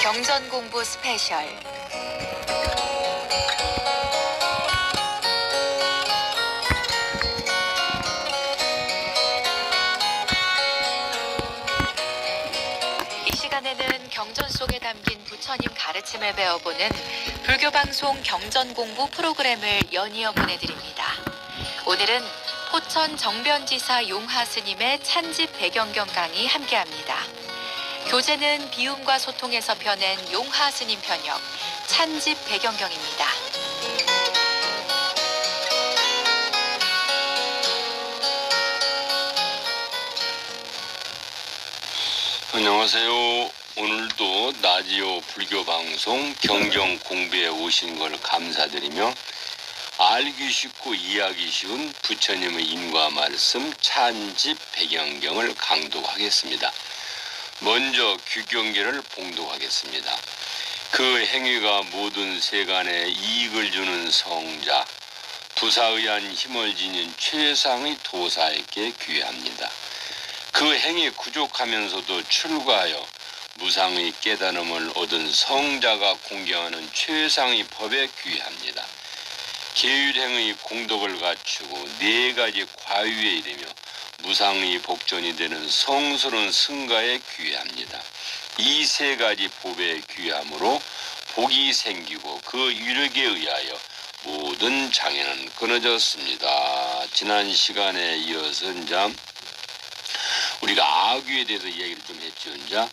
경전 공부 스페셜. 이 시간에는 경전 속에 담긴 부처님 가르침을 배워보는 불교 방송 경전 공부 프로그램을 연이어 보내드립니다. 오늘은 포천 정변지사 용하 스님의 찬집 배경경 강의 함께합니다. 교재는 비움과 소통에서 펴낸 용하 스님 편역 찬집 배경경입니다. 안녕하세요. 오늘도 라디오 불교 방송 경경 공부에 오신 걸 감사드리며 알기 쉽고 이해하기 쉬운 부처님의 인과 말씀 찬집 배경경을 강독하겠습니다. 먼저 규경계를 봉독하겠습니다. 그 행위가 모든 세간에 이익을 주는 성자, 부사의한 힘을 지닌 최상의 도사에게 귀합니다. 그 행위 부족하면서도 출가하여 무상의 깨달음을 얻은 성자가 공경하는 최상의 법에 귀합니다. 계율행의 공덕을 갖추고 4가지 과유에 이르며 무상의 복전이 되는 성스러운 승가에 귀합니다. 이 3가지 법에 귀함으로 복이 생기고 그 유력에 의하여 모든 장애는 끊어졌습니다. 지난 시간에 이어서 이제 우리가 아귀에 대해서 이야기를 좀 했죠. 이제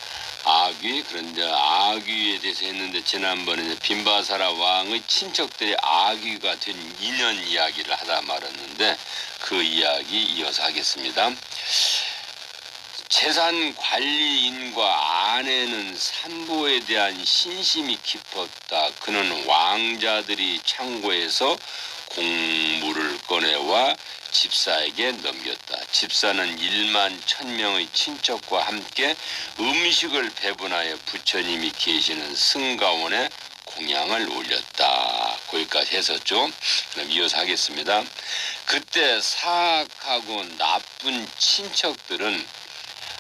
아귀, 그런데 아귀에 대해서 했는데 지난번에 빈바사라 왕의 친척들이 아귀가 된 인연 이야기를 하다 말았는데 그 이야기 이어서 하겠습니다. 재산 관리인과 아내는 산보에 대한 신심이 깊었다. 그는 왕자들이 창고에서 곡물을 꺼내와 집사에게 넘겼다. 집사는 1만 1000명의 친척과 함께 음식을 배분하여 부처님이 계시는 승가원에 공양을 올렸다. 거기까지 했었죠. 그럼 이어서 하겠습니다. 그때 사악하고 나쁜 친척들은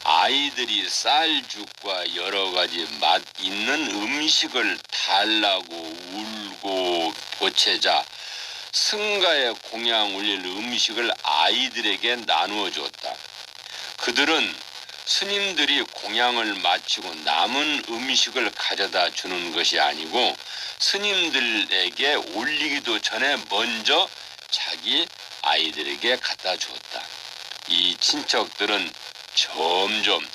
아이들이 쌀죽과 여러 가지 맛 있는 음식을 달라고 울고 보채자 승가에 공양 올릴 음식을 아이들에게 나누어 줬다. 그들은 스님들이 공양을 마치고 남은 음식을 가져다 주는 것이 아니고 스님들에게 올리기도 전에 먼저 자기 아이들에게 갖다 주었다. 이 친척들은 점점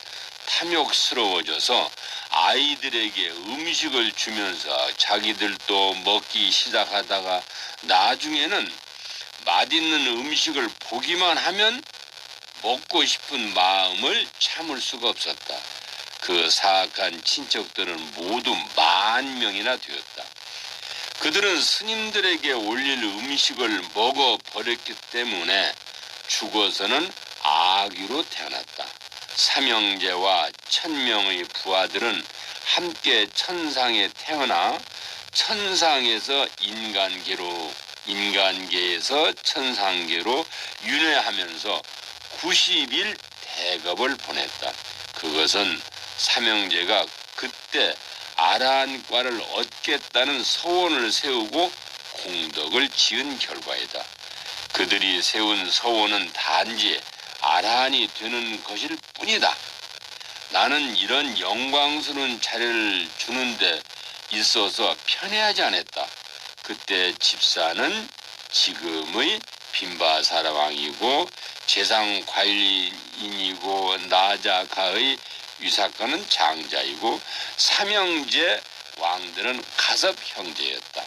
탐욕스러워져서 아이들에게 음식을 주면서 자기들도 먹기 시작하다가 나중에는 맛있는 음식을 보기만 하면 먹고 싶은 마음을 참을 수가 없었다. 그 사악한 친척들은 모두 10,000명이나 되었다. 그들은 스님들에게 올릴 음식을 먹어버렸기 때문에 죽어서는 아귀로 태어났다. 삼형제와 1000명의 부하들은 함께 천상에 태어나 천상에서 인간계에서 천상계로 윤회하면서 90일 대겁을 보냈다. 그것은 삼형제가 그때 아라한과를 얻겠다는 서원을 세우고 공덕을 지은 결과이다. 그들이 세운 서원은 단지 아라한이 되는 것일 뿐이다. 나는 이런 영광스러운 자리를 주는데 있어서 편애하지 않았다. 그때 집사는 지금의 빈바사라 왕이고 재상관리인이고 나자가의 위사가는 장자이고 삼형제 왕들은 가섭 형제였다.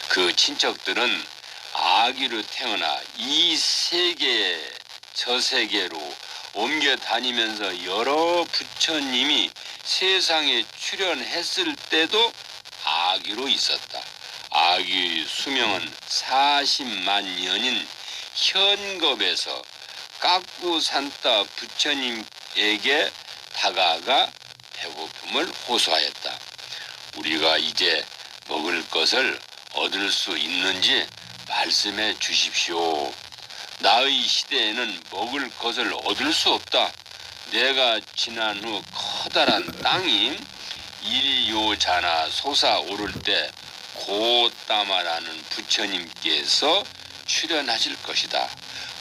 그 친척들은 아기로 태어나 이 세계 저 세계로 옮겨 다니면서 여러 부처님이 세상에 출현했을 때도 아기로 있었다. 아기의 수명은 40만 년인 현겁에서 깎구산따 부처님에게 다가가 배고픔을 호소하였다. 우리가 이제 먹을 것을 얻을 수 있는지 말씀해 주십시오. 나의 시대에는 먹을 것을 얻을 수 없다. 내가 지난 후 커다란 땅이 일요자나 솟아오를 때 고따마라는 부처님께서 출현하실 것이다.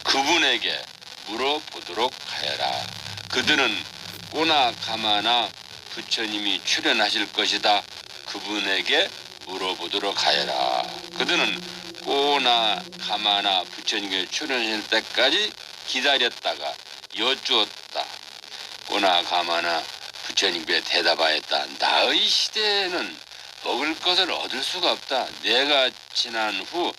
그분에게 물어보도록 하여라. 그들은 꼬나 가마나 부처님이 출현하실 것이다. 그분에게 물어보도록 하여라. 그들은 꼬나 가마나 부처님께 출현하실 때까지 기다렸다가 여쭈었다. 꼬나 가마나 부처님께 대답하였다. 나의 시대에는 먹을 것을 얻을 수가 없다. 내가 지난 후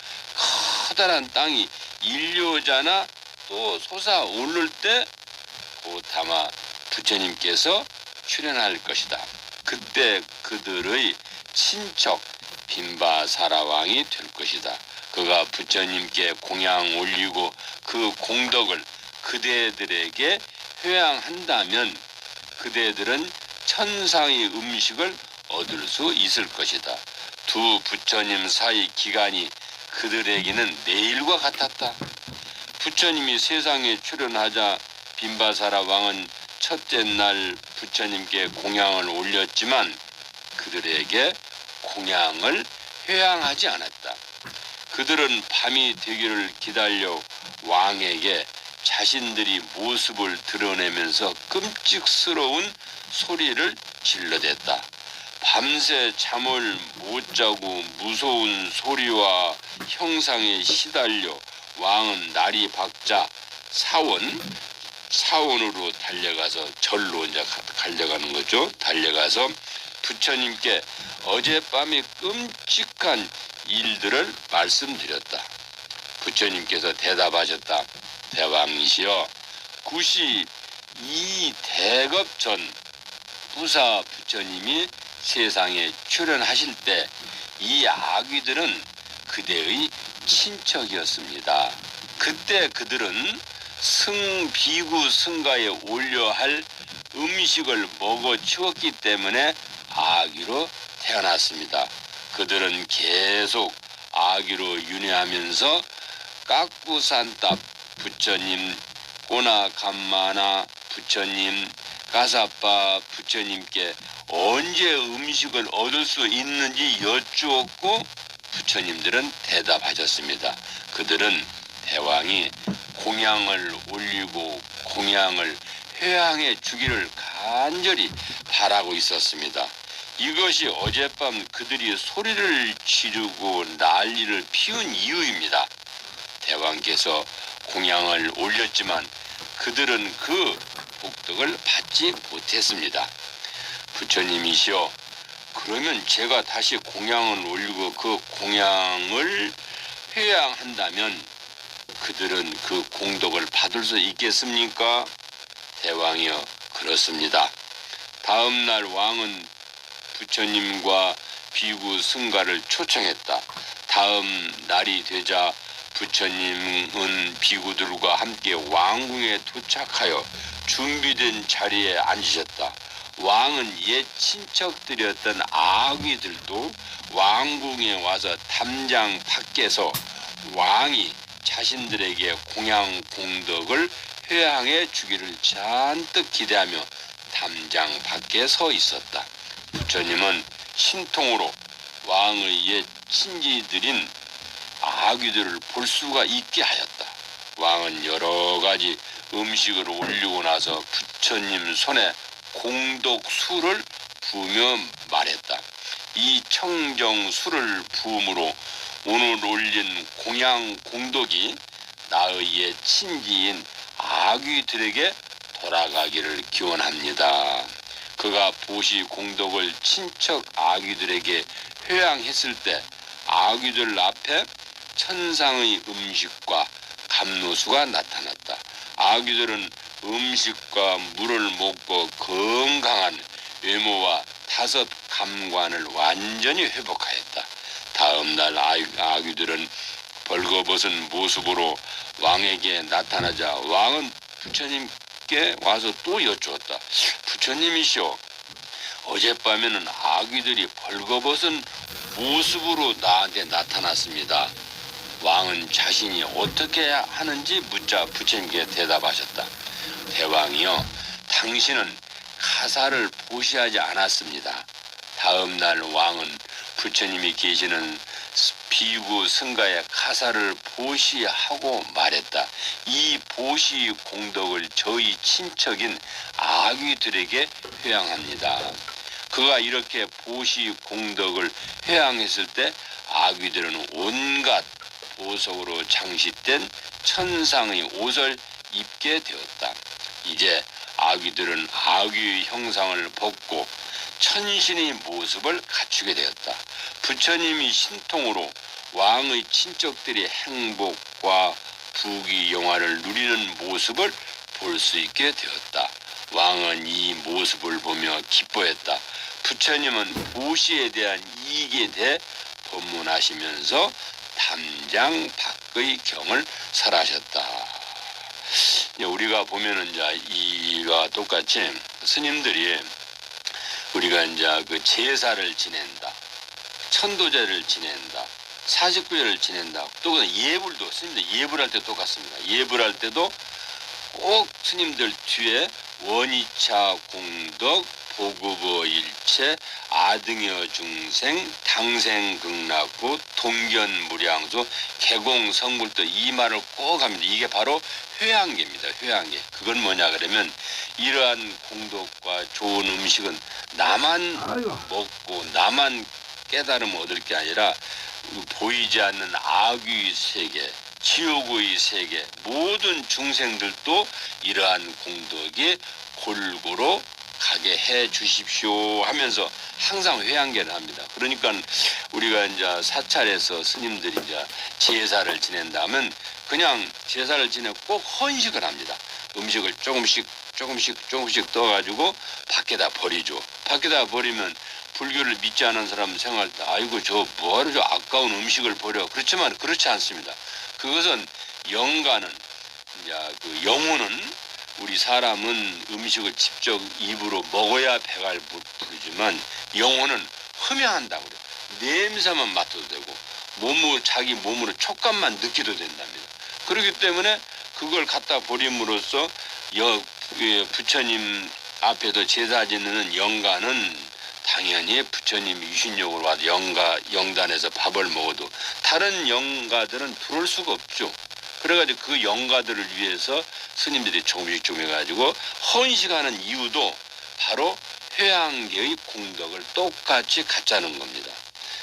커다란 땅이 일요자나 또 솟아오를 때 고타마 부처님께서 출현할 것이다. 그때 그들의 친척 빈바사라 왕이 될 것이다. 그가 부처님께 공양 올리고 그 공덕을 그대들에게 회양한다면 그대들은 천상의 음식을 얻을 수 있을 것이다. 두 부처님 사이 기간이 그들에게는 내일과 같았다. 부처님이 세상에 출현하자 빈바사라 왕은 첫째 날 부처님께 공양을 올렸지만 그들에게 공양을 회양하지 않았다. 그들은 밤이 되기를 기다려 왕에게 자신들이 모습을 드러내면서 끔찍스러운 소리를 질러댔다. 밤새 잠을 못 자고 무서운 소리와 형상에 시달려 왕은 날이 밝자 사원으로 달려가서 절로 이제 달려가는 거죠. 달려가서 부처님께 어젯밤의 끔찍한 일들을 말씀드렸다. 부처님께서 대답하셨다. 대왕이시여, 92대급 전 부사 부처님이 세상에 출현하실 때 이 아귀들은 그대의 친척이었습니다. 그때 그들은 비구 승가에 올려 할 음식을 먹어 치웠기 때문에 아귀로 태어났습니다. 그들은 계속 아귀로 윤회하면서 깍부산답 부처님, 꼬나 감마나 부처님, 가사빠 부처님께 언제 음식을 얻을 수 있는지 여쭈었고 부처님들은 대답하셨습니다. 그들은 대왕이 공양을 올리고 공양을 회양해 주기를 간절히 바라고 있었습니다. 이것이 어젯밤 그들이 소리를 지르고 난리를 피운 이유입니다. 대왕께서 공양을 올렸지만 그들은 그 복덕을 받지 못했습니다. 부처님이시여, 그러면 제가 다시 공양을 올리고 그 공양을 회양한다면 그들은 그 공덕을 받을 수 있겠습니까? 대왕이여, 그렇습니다. 다음 날 왕은 부처님과 비구 승가를 초청했다. 다음 날이 되자 부처님은 비구들과 함께 왕궁에 도착하여 준비된 자리에 앉으셨다. 왕은 옛 친척들이었던 아귀들도 왕궁에 와서 담장 밖에서 왕이 자신들에게 공양 공덕을 회양해 주기를 잔뜩 기대하며 담장 밖에 서 있었다. 부처님은 신통으로 왕의 옛 친지들인 아귀들을 볼 수가 있게 하였다. 왕은 여러 가지 음식을 올리고 나서 부처님 손에 공덕수를 부으며 말했다. 이 청정수를 부음으로 오늘 올린 공양 공덕이 나의 옛 친지인 아귀들에게 돌아가기를 기원합니다. 그가 보시 공덕을 친척 아귀들에게 회양했을 때 아귀들 앞에 천상의 음식과 감로수가 나타났다. 아귀들은 음식과 물을 먹고 건강한 외모와 5 감관을 완전히 회복하였다. 다음 날 아귀들은 벌거벗은 모습으로 왕에게 나타나자 왕은 부처님께 와서 또 여쭈었다. 부처님이시오, 어젯밤에는 아귀들이 벌거벗은 모습으로 나한테 나타났습니다. 왕은 자신이 어떻게 하는지 묻자 부처님께 대답하셨다. 대왕이여, 당신은 가사를 보시하지 않았습니다. 다음 날 왕은 부처님이 계시는 비구 승가의 가사를 보시하고 말했다. 이 보시 공덕을 저희 친척인 아귀들에게 회양합니다. 그가 이렇게 보시 공덕을 회양했을 때 아귀들은 온갖 보석으로 장식된 천상의 옷을 입게 되었다. 이제 아귀들은 아귀의 형상을 벗고 천신의 모습을 갖추게 되었다. 부처님이 신통으로 왕의 친척들이 행복과 부귀 영화를 누리는 모습을 볼 수 있게 되었다. 왕은 이 모습을 보며 기뻐했다. 부처님은 보시에 대한 이익에 대해 법문하시면서 담장 밖의 경을 설하셨다. 우리가 보면은 이제 이와 똑같이 스님들이 우리가 이제 그 제사를 지낸다, 천도제를 지낸다, 49일을 지낸다, 또 그 예불도 스님들 예불할 때 똑같습니다. 예불할 때도 꼭 스님들 뒤에 원이차 공덕, 보급어 일체, 아등여 중생, 당생극락구, 동견무량수, 개공성불도 이 말을 꼭 합니다. 이게 바로 회양계입니다. 회양계. 그건 뭐냐 그러면 이러한 공덕과 좋은 음식은 나만 먹고 나만 깨달음을 얻을 게 아니라 보이지 않는 악의 세계, 지옥의 세계 모든 중생들도 이러한 공덕에 골고루 가게 해 주십시오 하면서 항상 회양계를 합니다. 그러니까 우리가 이제 사찰에서 스님들이 이제 제사를 지낸다면 그냥 제사를 지내고 꼭 헌식을 합니다. 음식을 조금씩 떠가지고 밖에다 버리죠. 밖에다 버리면 불교를 믿지 않은 사람 생각할 때 아이고 저 뭐하러 저 아까운 음식을 버려. 그렇지만 그렇지 않습니다. 그것은 영가는 이제 그 영혼은 우리 사람은 음식을 직접 입으로 먹어야 배가 부르지만 영혼은 흠양한다고 그래요. 냄새만 맡아도 되고 자기 몸으로 촉감만 느껴도 된답니다. 그렇기 때문에 그걸 갖다 버림으로써 부처님 앞에도 제사 지내는 영가는 당연히 부처님 유신욕으로 와도 영단에서 밥을 먹어도 다른 영가들은 들어올 수가 없죠. 그래가지고 그 영가들을 위해서 스님들이 조금씩 해가지고 헌식하는 이유도 바로 회양계의 공덕을 똑같이 갖자는 겁니다.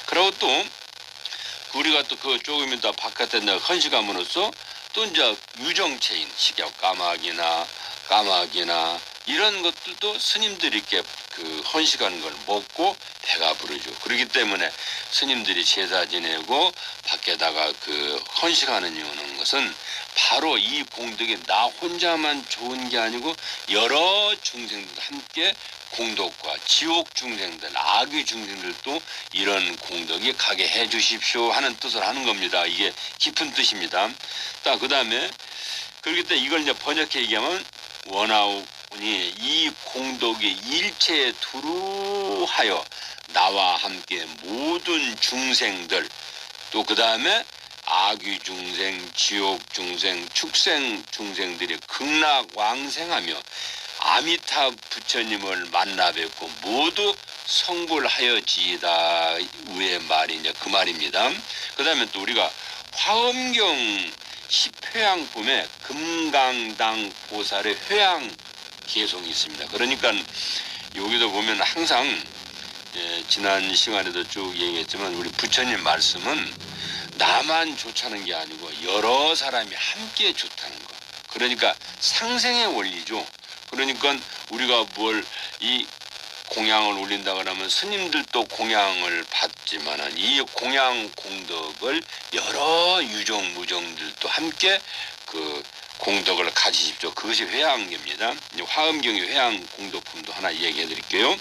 그리고 또 우리가 또 그 조금 이따 바깥에 헌식함으로써 또 이제 유정체인 식약 까마귀나 이런 것들도 스님들이 이렇게 그 헌식하는 걸 먹고 배가 부르죠. 그렇기 때문에 스님들이 제사 지내고 밖에다가 그 헌식하는 이유는 것은 바로 이 공덕이 나 혼자만 좋은 게 아니고 여러 중생들 함께 공덕과 지옥 중생들, 악의 중생들도 이런 공덕이 가게 해 주십시오 하는 뜻을 하는 겁니다. 이게 깊은 뜻입니다. 그 다음에 그렇기 때문에 이걸 이제 번역해 얘기하면 원하오니 이 공덕이 일체에 두루하여 나와 함께 모든 중생들 또 그 다음에 악의 중생, 지옥 중생, 축생 중생들이 극락왕생하며 아미타 부처님을 만나 뵙고 모두 성불하여지이다 위의 말이 이제 그 말입니다. 그 다음에 또 우리가 화엄경 10회양 봄에 금강당 보살의 회양 개송이 있습니다. 그러니까 여기도 보면 항상 지난 시간에도 쭉 얘기했지만 우리 부처님 말씀은 나만 좋다는 게 아니고 여러 사람이 함께 좋다는 거. 그러니까 상생의 원리죠. 그러니까 우리가 이 공양을 올린다 그러면 스님들도 공양을 받지만은 이 공양 공덕을 여러 유정 무정들도 함께 그 공덕을 가지십시오. 그것이 회양계입니다. 화엄경의 회양 공덕품도 하나 얘기해 드릴게요.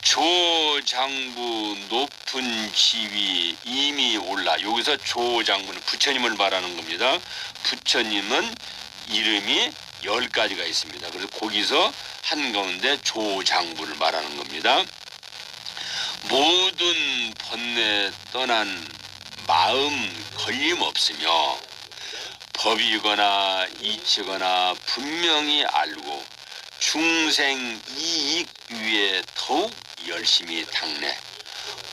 조장부 높은 지위 이미 올라. 여기서 조장부는 부처님을 말하는 겁니다. 부처님은 이름이 10가지가 있습니다. 그래서 거기서 한가운데 조장부를 말하는 겁니다. 모든 번뇌 떠난 마음 걸림없으며 법이거나 이치거나 분명히 알고 중생 이익 위에 더욱 열심히 닦네.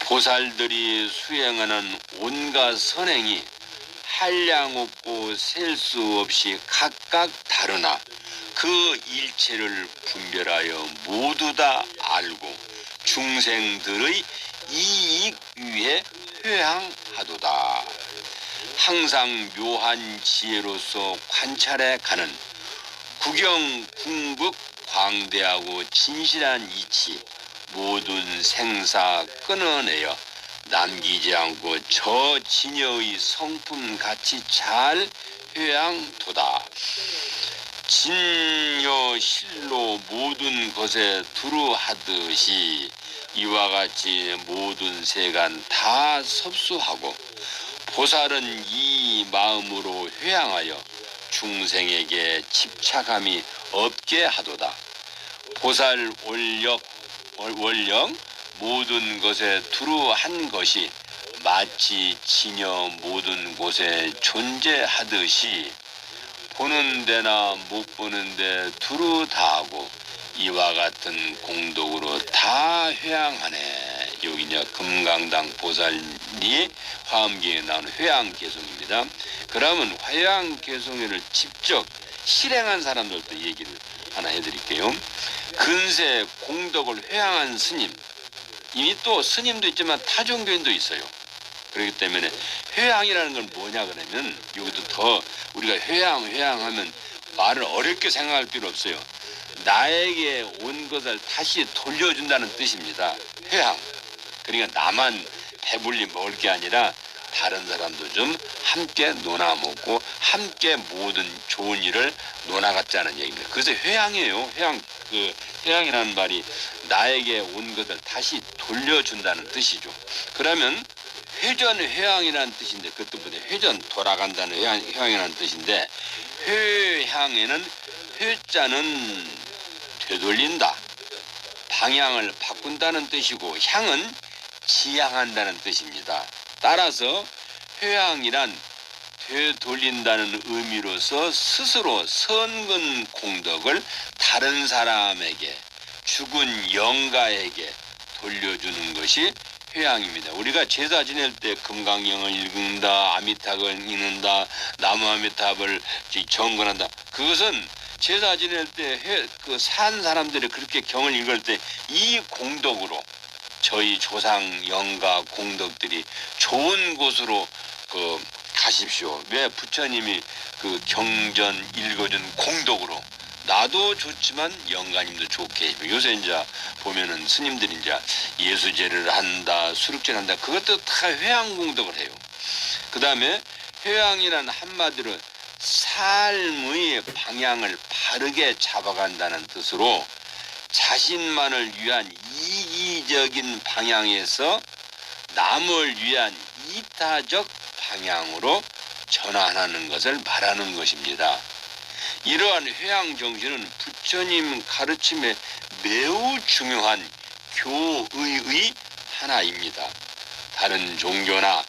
보살들이 수행하는 온갖 선행이 한량 없고 셀 수 없이 각각 다르나 그 일체를 분별하여 모두 다 알고 중생들의 이익 위해 회항하도다. 항상 묘한 지혜로서 관찰해 가는 구경 궁극 광대하고 진실한 이치 모든 생사 끊어내어 남기지 않고 저 진여의 성품같이 잘 회양도다. 진여 실로 모든 것에 두루하듯이 이와 같이 모든 세간 다 섭수하고 보살은 이 마음으로 회양하여 중생에게 집착함이 없게 하도다. 보살 원령 모든 것에 두루한 것이 마치 진여 모든 곳에 존재하듯이 보는 데나 못 보는 데 두루 다하고 이와 같은 공덕으로 다 회양하네. 여기 이제 금강당 보살이 화엄경에 나오는 회양개송입니다. 그러면 회양개송을 직접 실행한 사람들도 얘기를 하나 해드릴게요. 근세 공덕을 회양한 스님, 이미 또 스님도 있지만 타종교인도 있어요. 그렇기 때문에 회양이라는 건 뭐냐 그러면 여기도 더 우리가 회양하면 말을 어렵게 생각할 필요 없어요. 나에게 온 것을 다시 돌려준다는 뜻입니다. 회양. 그러니까 나만 배불리 먹을 게 아니라 다른 사람도 좀 함께 논아 먹고 함께 모든 좋은 일을 논아갖자는 얘기입니다. 그래서 회양이에요. 회양이라는 말이 나에게 온 것을 다시 돌려준다는 뜻이죠. 그러면 회전회양이라는 뜻인데 그 뜻보다 회전 돌아간다는 회양이라는 뜻인데 회향에는 회자는 되돌린다. 방향을 바꾼다는 뜻이고 향은 지향한다는 뜻입니다. 따라서 회향이란 되돌린다는 의미로서 스스로 선근 공덕을 다른 사람에게 죽은 영가에게 돌려주는 것이 회향입니다. 우리가 제사 지낼 때 금강경을 읽는다, 아미탑을 읽는다, 나무 아미탑을 정근한다. 그것은 제사 지낼 때 산 사람들이 그렇게 경을 읽을 때 이 공덕으로 저희 조상 영가 공덕들이 좋은 곳으로 가십시오. 왜 부처님이 경전 읽어준 공덕으로 나도 좋지만 영가님도 좋게 해. 요새 이제 보면은 스님들이 이제 예수제를 한다, 수륙제를 한다. 그것도 다 회양 공덕을 해요. 그 다음에 회양이란 한마디로 삶의 방향을 바르게 잡아간다는 뜻으로 자신만을 위한 이기적인 방향에서 남을 위한 이타적 방향으로 전환하는 것을 말하는 것입니다. 이러한 회양 정신은 부처님 가르침에 매우 중요한 교의의 하나입니다. 다른 종교나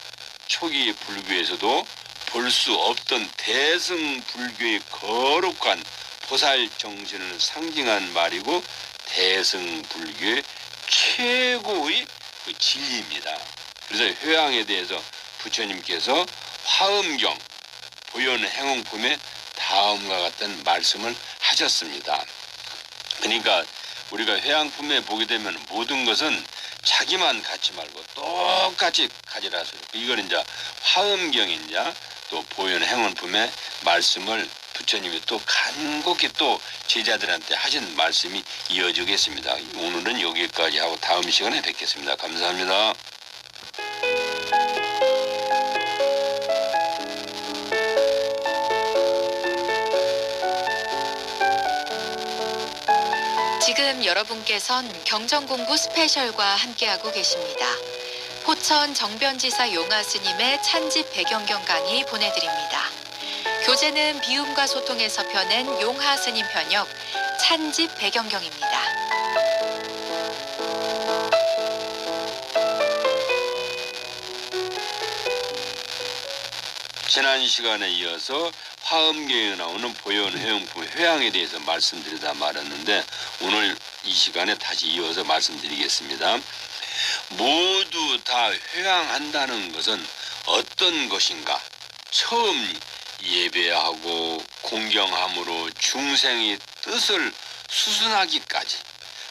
초기 불교에서도 볼 수 없던 대승 불교의 거룩한 보살 정신을 상징한 말이고 대승 불교의 최고의 진리입니다. 그래서 회양에 대해서 부처님께서 화엄경 보현행원품에 다음과 같은 말씀을 하셨습니다. 그러니까 우리가 회양품에 보게 되면 모든 것은 자기만 갖지 말고 똑같이 가지라 소리. 이거는 이제 화엄경이냐 또 보현행원품의 말씀을 부처님이 또 간곡히 또 제자들한테 하신 말씀이 이어지겠습니다. 오늘은 여기까지 하고 다음 시간에 뵙겠습니다. 감사합니다. 지금 여러분께선 경전공부 스페셜과 함께하고 계십니다. 포천 정변지사 용화 스님의 찬집 배경경 강의 보내드립니다. 교재는 비움과 소통에서 펴낸 용화 스님 편역 찬집 배경경입니다. 지난 시간에 이어서 화엄경에 나오는 보현회용품 회양에 대해서 말씀드리다 말았는데 오늘 이 시간에 다시 이어서 말씀드리겠습니다. 모두 다 회양한다는 것은 어떤 것인가? 처음 예배하고 공경함으로 중생의 뜻을 수순하기까지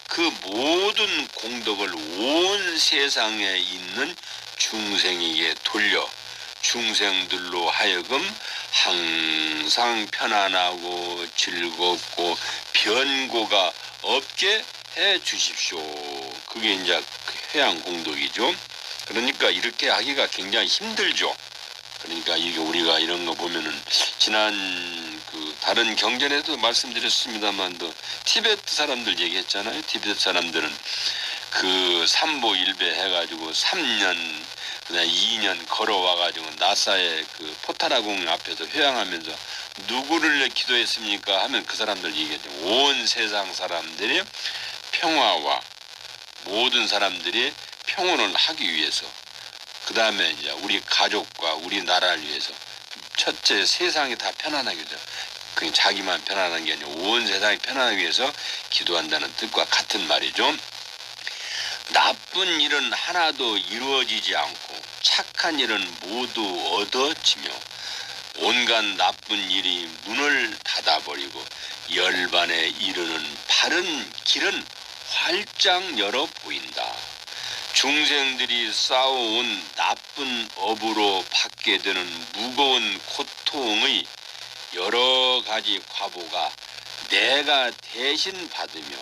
그 모든 공덕을 온 세상에 있는 중생에게 돌려 중생들로 하여금 항상 편안하고 즐겁고 변고가 없게 해 주십시오. 그게 이제 회양 공덕이죠. 그러니까 이렇게 하기가 굉장히 힘들죠. 그러니까 이게 우리가 이런 거 보면은 지난 그 다른 경전에도 말씀드렸습니다만도 티베트 사람들 얘기했잖아요. 티베트 사람들은 그 삼보일배 해가지고 3년 그다음 2년 걸어와가지고 나사의 그 포타라궁 앞에서 회양하면서 누구를 기도했습니까? 하면 그 사람들 얘기했죠. 온 세상 사람들이 평화와 모든 사람들이 평온을 하기 위해서 그 다음에 이제 우리 가족과 우리 나라를 위해서 첫째 세상이 다 편안하게 해서 그냥 자기만 편안한 게 아니라 온 세상이 편안하기 위해서 기도한다는 뜻과 같은 말이죠. 나쁜 일은 하나도 이루어지지 않고 착한 일은 모두 얻어지며 온갖 나쁜 일이 문을 닫아버리고 열반에 이르는 바른 길은 활짝 열어 보인다. 중생들이 쌓아온 나쁜 업으로 받게 되는 무거운 고통의 여러 가지 과보가 내가 대신 받으며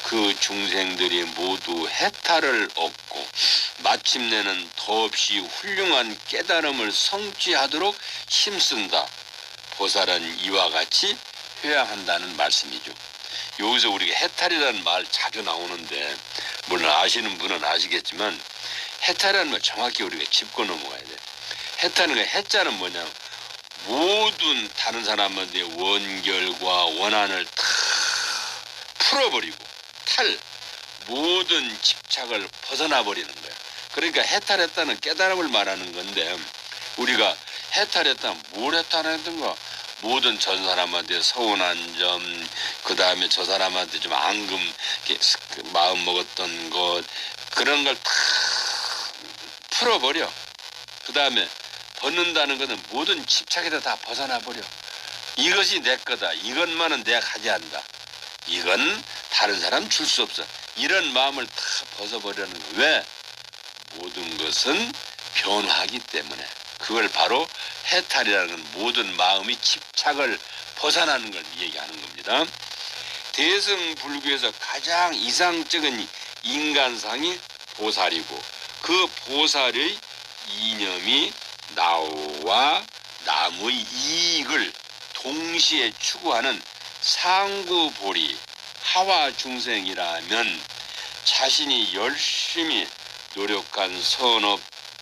그 중생들이 모두 해탈을 얻고 마침내는 더없이 훌륭한 깨달음을 성취하도록 힘쓴다. 보살은 이와 같이 회양한다는 말씀이죠. 여기서 우리가 해탈이라는 말 자주 나오는데 물론 아시는 분은 아시겠지만 해탈이라는 말 정확히 우리가 짚고 넘어가야 돼. 해탈은 그 해자는 뭐냐면 모든 다른 사람한테 원결과 원한을 다 풀어버리고 모든 집착을 벗어나 버리는 거야. 그러니까 해탈했다는 깨달음을 말하는 건데 우리가 해탈했다면 뭘 해탈했던가? 모든 전 사람한테 서운한 점, 그 다음에 저 사람한테 좀 앙금 마음 먹었던 것 그런 걸 다 풀어버려. 그 다음에 벗는다는 것은 모든 집착에다 다 벗어나 버려. 이것이 내 거다. 이것만은 내가 가져간다. 이건 다른 사람 줄 수 없어. 이런 마음을 다 벗어버리는 거예요. 왜? 모든 것은 변화하기 때문에. 그걸 바로 해탈이라는 건 모든 마음이 집착을 벗어나는 걸 얘기하는 겁니다. 대승불교에서 가장 이상적인 인간상이 보살이고 그 보살의 이념이 나와 남의 이익을 동시에 추구하는 상구보리 하와중생이라면 자신이 열심히 노력한 선업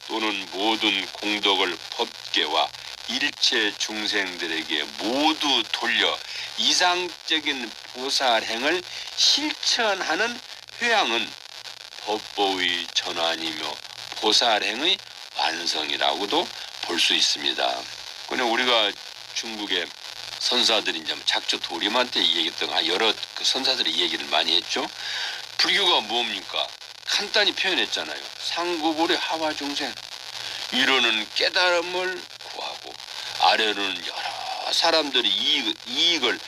또는 모든 공덕을 법계와 일체 중생들에게 모두 돌려 이상적인 보살행을 실천하는 회양은 법보의 전환이며 보살행의 완성이라고도 볼 수 있습니다. 그냥 우리가 중국의 선사들이 이제 작조 도림한테 얘기했던 여러 그 선사들이 얘기를 많이 했죠. 불교가 뭡니까? 간단히 표현했잖아요. 상구보리 하와중생. 위로는 깨달음을 구하고 아래로는 여러 사람들이 이익을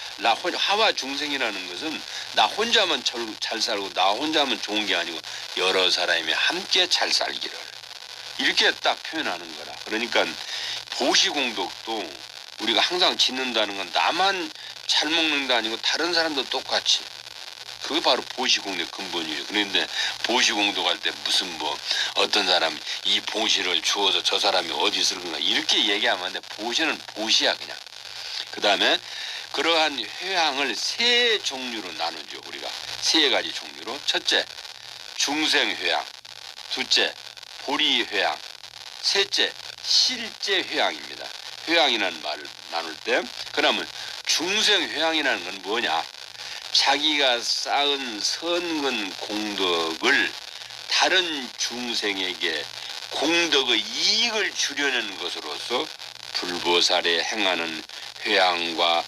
하와중생이라는 것은 나 혼자만 잘 살고 나 혼자만 좋은 게 아니고 여러 사람이 함께 잘 살기를 이렇게 딱 표현하는 거라. 그러니까 보시공덕도 우리가 항상 짓는다는 건 나만 잘 먹는 게 아니고 다른 사람도 똑같이. 그게 바로 보시공덕 근본이에요. 그런데 보시공덕 할 때 무슨 뭐 어떤 사람이 이 보시를 주어서 저 사람이 어디 쓸 건가 이렇게 얘기하면 안 돼. 보시는 보시야 그냥. 그 다음에 그러한 회양을 세 종류로 나누죠. 우리가 세 가지 종류로. 첫째 중생회양, 둘째 보리회양, 셋째 실제 회양입니다. 회양이라는 말을 나눌 때 그러면 중생회양이라는 건 뭐냐? 자기가 쌓은 선근 공덕을 다른 중생에게 공덕의 이익을 주려는 것으로서 불보살에 행하는 회양과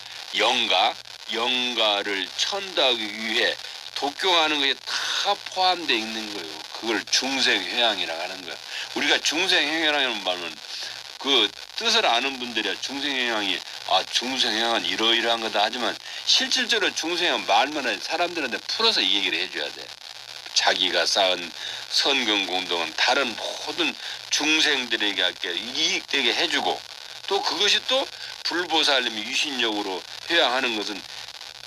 영가를 천다기 위해 독경하는 것이 다 포함되어 있는 거예요. 그걸 중생회양이라고 하는 거야. 우리가 중생회양이라는 말은 그 뜻을 아는 분들이야 중생회양이 중생회양은 이러이러한 거다 하지만 실질적으로 중생회양 말만 하지 사람들한테 풀어서 이 얘기를 해줘야 돼. 자기가 쌓은 선근공덕은 다른 모든 중생들에게 이익되게 해주고 또 그것이 또 불보살님이 유신력으로 회양하는 것은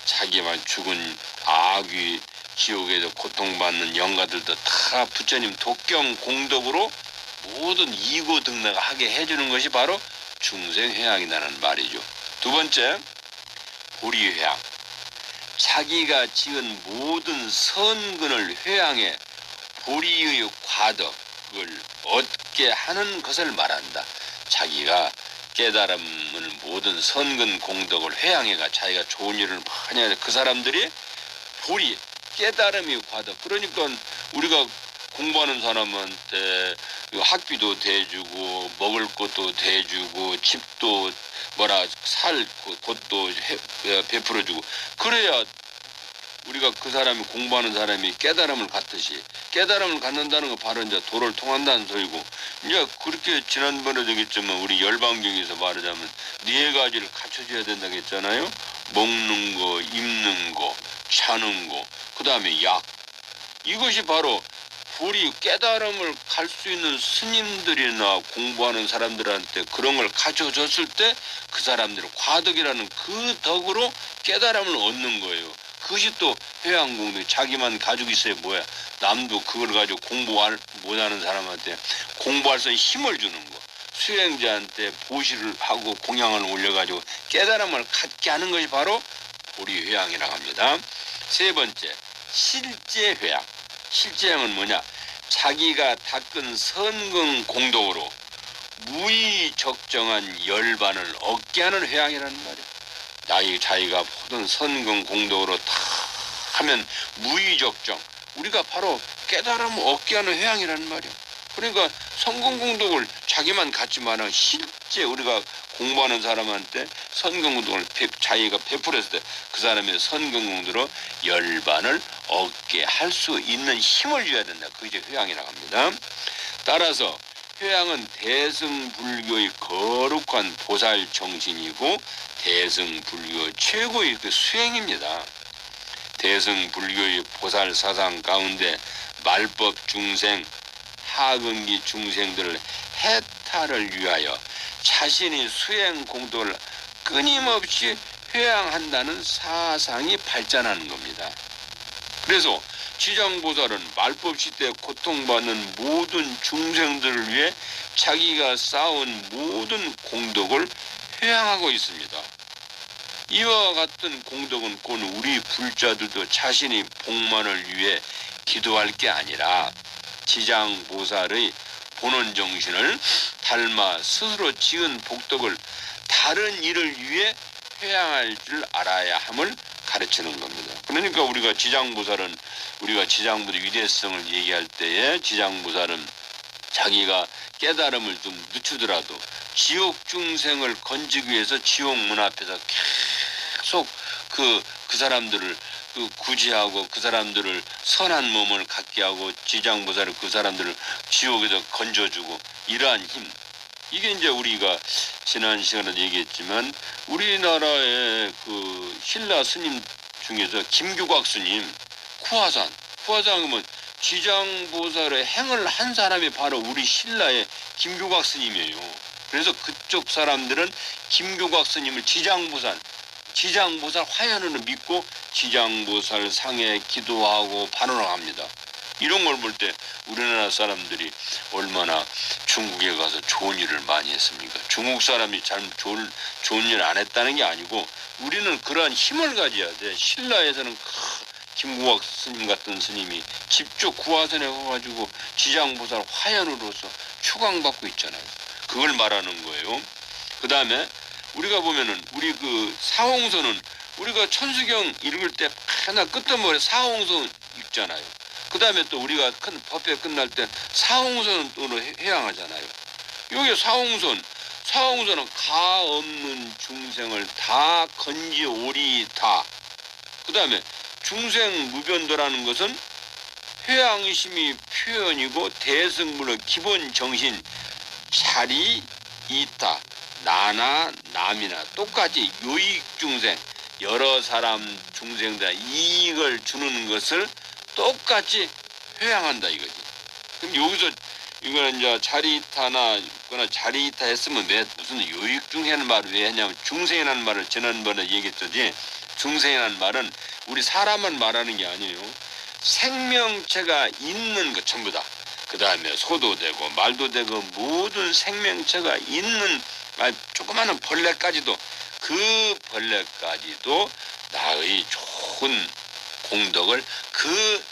자기만 죽은 아귀 지옥에서 고통받는 영가들도 다 부처님 독경 공덕으로 모든 이고 등락하게 해주는 것이 바로 중생회양이라는 말이죠. 두 번째 보리회양. 자기가 지은 모든 선근을 회양해 보리의 과덕을 얻게 하는 것을 말한다. 자기가 깨달음을 모든 선근 공덕을 회양해가 자기가 좋은 일을 많이 하는 그 사람들이 보리 깨달음이 과덕. 그러니까 우리가 공부하는 사람한테 학비도 대주고 먹을 것도 대주고 집도 살 곳도 베풀어주고 그래야 우리가 그 사람이 공부하는 사람이 깨달음을 갖듯이 깨달음을 갖는다는 거 바로 이제 도를 통한다는 소리고 이제 그렇게 지난번에도 얘기했지만 우리 열반경에서 말하자면 네 가지를 갖춰줘야 된다고 했잖아요. 먹는 거, 입는 거, 자는 거, 그 다음에 약. 이것이 바로 우리 깨달음을 갈 수 있는 스님들이나 공부하는 사람들한테 그런 걸 가져줬을 때 그 사람들은 과덕이라는 그 덕으로 깨달음을 얻는 거예요. 그것이 또 회양공덕. 자기만 가지고 있어야 뭐야. 남도 그걸 가지고 못하는 사람한테 공부할 수 있는 힘을 주는 거. 수행자한테 보시를 하고 공양을 올려가지고 깨달음을 갖게 하는 것이 바로 보리회양이라고 합니다. 세 번째 실제회양. 실제회양은 뭐냐. 자기가 닦은 선근 공덕으로 무의적정한 열반을 얻게 하는 회양이라는 말이야. 자기가 모든 선근 공덕으로 다 하면 무의적정. 우리가 바로 깨달음을 얻게 하는 회양이라는 말이야. 그러니까 선근 공덕을 자기만 갖지 마라. 실제 우리가 공부하는 사람한테 선근 공덕을 자기가 베풀었을 때 그 사람의 선근 공덕으로 열반을 얻게 할 수 있는 힘을 줘야 된다. 그게 회양이라고 합니다. 따라서 회양은 대승불교의 거룩한 보살 정신이고 대승불교 최고의 그 수행입니다. 대승불교의 보살 사상 가운데 말법 중생, 하근기 중생들을 해탈을 위하여 자신이 수행 공덕을 끊임없이 회양한다는 사상이 발전하는 겁니다. 그래서 지장보살은 말법 시대에 고통받는 모든 중생들을 위해 자기가 쌓은 모든 공덕을 회양하고 있습니다. 이와 같은 공덕은 곧 우리 불자들도 자신이 복만을 위해 기도할 게 아니라 지장보살의 본원 정신을 닮아 스스로 지은 복덕을 다른 일을 위해 회양할 줄 알아야 함을 가르치는 겁니다. 그러니까 우리가 지장보살은 우리가 지장보살의 위대성을 얘기할 때에 지장보살은 자기가 깨달음을 좀 늦추더라도 지옥 중생을 건지기 위해서 지옥 문 앞에서 계속 그 사람들을 구제하고 그 사람들을 선한 몸을 갖게 하고 지장보살을 그 사람들을 지옥에서 건져주고 이러한 힘. 이게 이제 우리가 지난 시간에도 얘기했지만 우리나라의 그 신라 스님 중에서 김규곽 스님 쿠화산 그러면 지장보살의 행을 한 사람이 바로 우리 신라의 김규곽 스님이에요. 그래서 그쪽 사람들은 김규곽 스님을 지장보살 화연으로 믿고 지장보살 상에 기도하고 반원합니다. 이런 걸 볼 때 우리나라 사람들이 얼마나 중국에 가서 좋은 일을 많이 했습니까? 중국 사람이 좋은 일 안 했다는 게 아니고 우리는 그러한 힘을 가져야 돼. 신라에서는 김구곽 스님 같은 스님이 직접 구화선에 가가지고 지장보살 화연으로서 추광받고 있잖아요. 그걸 말하는 거예요. 그 다음에 우리가 보면은 우리 그 사홍선은 우리가 천수경 읽을 때 하나 끝머리 사홍선 읽잖아요. 그 다음에 또 우리가 큰 법회 끝날 때 사홍선으로 회양하잖아요. 여기 사홍선은 가 없는 중생을 다 건지오리다. 그 다음에 중생무변도라는 것은 회양심이 표현이고 대승문의 기본 정신 자리 이타 나나 남이나 똑같이 유익중생 여러 사람 중생들 이익을 주는 것을 똑같이 회양한다 이거지. 그럼 여기서 이거는 이제 자리이타나 거나 자리이타 했으면 왜 무슨 유익중생이라는 말을 왜 했냐면 중생이라는 말을 지난번에 얘기했더니 중생이라는 말은 우리 사람만 말하는 게 아니에요. 생명체가 있는 것 전부 다. 그 다음에 소도 되고 말도 되고 모든 생명체가 있는 조그마한 벌레까지도 그 벌레까지도 나의 좋은 공덕을 그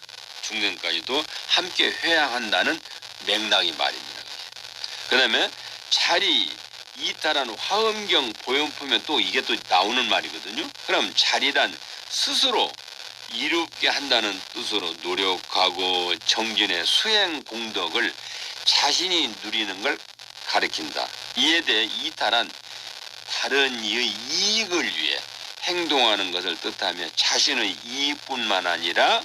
중생까지도 함께 회양한다는 맥락이 말입니다. 그 다음에 자리 이타라는 화엄경 보용품에 또 이게 또 나오는 말이거든요. 그럼 자리란 스스로 이롭게 한다는 뜻으로 노력하고 정진의 수행 공덕을 자신이 누리는 걸 가리킨다. 이에 대해 이타란 다른 이의 이익을 위해 행동하는 것을 뜻하며 자신의 이익뿐만 아니라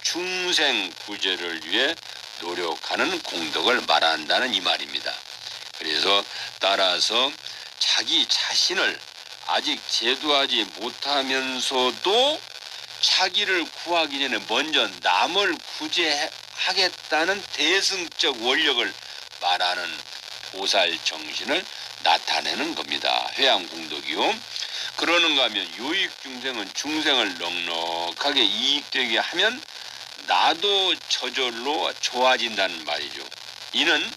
중생 구제를 위해 노력하는 공덕을 말한다는 이 말입니다. 그래서 따라서 자기 자신을 아직 제도하지 못하면서도 자기를 구하기 전에 먼저 남을 구제하겠다는 대승적 원력을 말하는 보살 정신을 나타내는 겁니다. 회양공덕이요. 그러는가 하면 유익중생은 중생을 넉넉하게 이익되게 하면 나도 저절로 좋아진다는 말이죠. 이는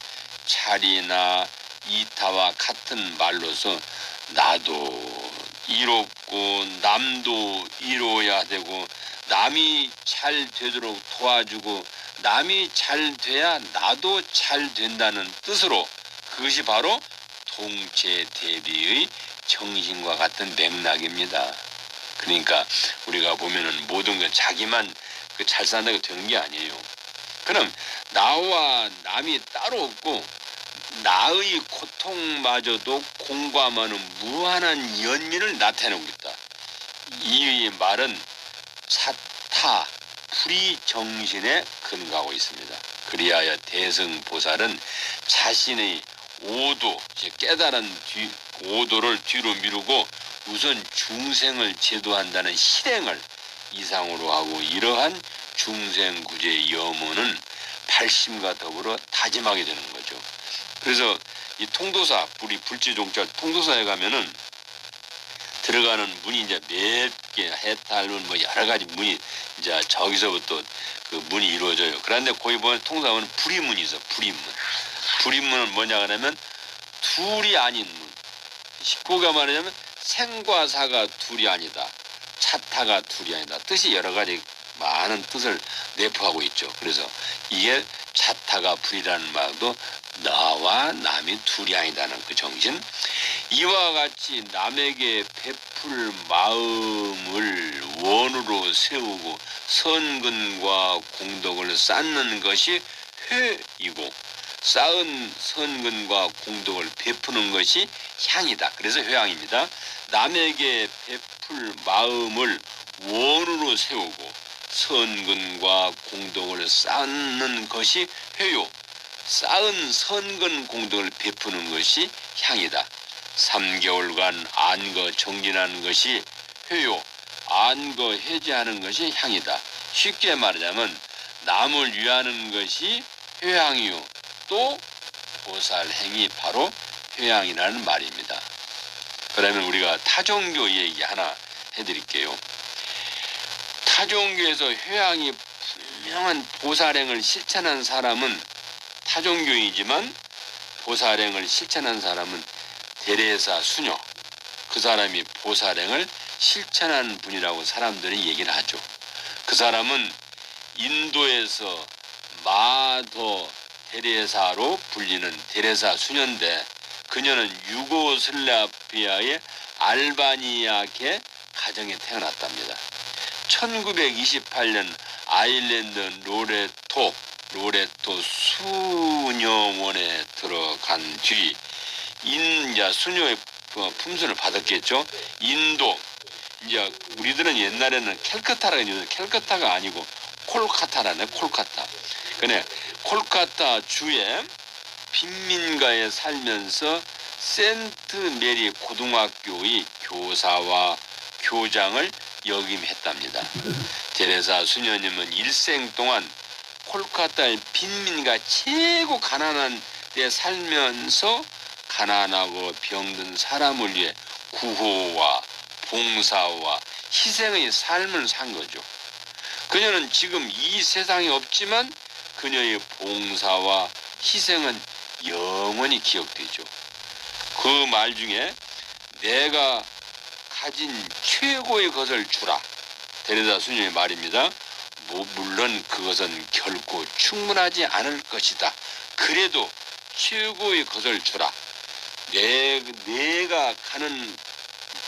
자리나 이타와 같은 말로서 나도 이롭고 남도 이로워야 되고 남이 잘 되도록 도와주고 남이 잘 돼야 나도 잘 된다는 뜻으로 그것이 바로 동체 대비의 정신과 같은 맥락입니다. 그러니까 우리가 보면은 모든 건 자기만 잘 산다고 되는 게 아니에요. 그럼 나와 남이 따로 없고 나의 고통마저도 공감하는 무한한 연민을 나타내고 있다. 이 말은 사타 불의 정신에 근거하고 있습니다. 그리하여 대승보살은 자신의 오도 깨달은 오도를 뒤로 미루고 우선 중생을 제도한다는 실행을 이상으로 하고 이러한 중생구제의 염원은 발심과 더불어 다짐하게 되는 거죠. 그래서 이 통도사 불지종자 통도사에 가면은 들어가는 문이 이제 몇 개 해탈문 뭐 여러 가지 문이 이제 저기서부터 그 문이 이루어져요. 그런데 거기 보면 통도사는 불의문이 있어. 불의문. 불의문은 뭐냐 하면 둘이 아닌 문. 식구가 말하자면 생과 사가 둘이 아니다. 차타가 둘이 아니다. 뜻이 여러 가지 많은 뜻을 내포하고 있죠. 그래서 이게 차타가 불이라는 말도 나와 남이 둘이 아니다는 그 정신. 이와 같이 남에게 베풀 마음을 원으로 세우고 선근과 공덕을 쌓는 것이 회이고 쌓은 선근과 공덕을 베푸는 것이 향이다. 그래서 회향입니다. 남에게 베풀 마음을 원으로 세우고 선근과 공덕을 쌓는 것이 회요. 쌓은 선근 공덕을 베푸는 것이 향이다. 3개월간 안거 정진하는 것이 회요. 안거 해제하는 것이 향이다. 쉽게 말하자면 남을 위하는 것이 회향이요. 또 보살행이 바로 회향이라는 말입니다. 그러면 우리가 타종교 얘기 하나 해드릴게요. 타종교에서 회향이 분명한 보살행을 실천한 사람은 타종교이지만 보살행을 실천한 사람은 데레사 수녀, 그 사람이 보살행을 실천한 분이라고 사람들이 얘기를 하죠. 그 사람은 인도에서 마더 데레사로 불리는 데레사 수녀인데 그녀는 유고슬라비아의 알바니아계 가정에 태어났답니다. 1928년 아일랜드 로레토 수녀원에 들어간 뒤 수녀의 품순을 받았겠죠. 인도 이제 우리들은 옛날에는 캘커타라고 했는데 캘커타가 아니고 콜카타라네. 콜카타. 그네 콜카타 주에 빈민가에 살면서 세인트 메리 고등학교의 교사와 교장을 역임했답니다. 테레사 수녀님은 일생 동안 콜카타의 빈민가 최고 가난한 데 살면서 가난하고 병든 사람을 위해 구호와 봉사와 희생의 삶을 산 거죠. 그녀는 지금 이 세상에 없지만 그녀의 봉사와 희생은 영원히 기억되죠. 그 말 중에 내가 가진 최고의 것을 주라. 데레사 수녀의 말입니다. 물론 그것은 결코 충분하지 않을 것이다. 그래도 최고의 것을 주라. 내가 가는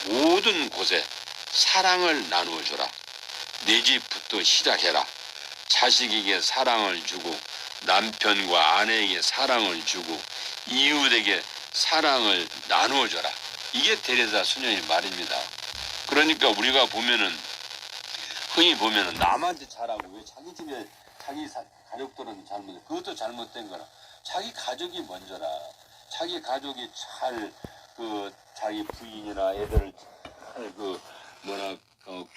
모든 곳에 사랑을 나누어 주라. 내 집부터 시작해라. 자식에게 사랑을 주고 남편과 아내에게 사랑을 주고 이웃에게 사랑을 나누어 줘라. 이게 데레사 수녀의 말입니다. 그러니까 우리가 보면은 흔히 보면은 남한테 잘하고 왜 자기 집에 자기 가족들은 잘못해. 그것도 잘못된 거라. 자기 가족이 먼저라. 자기 가족이 잘 자기 부인이나 애들을 잘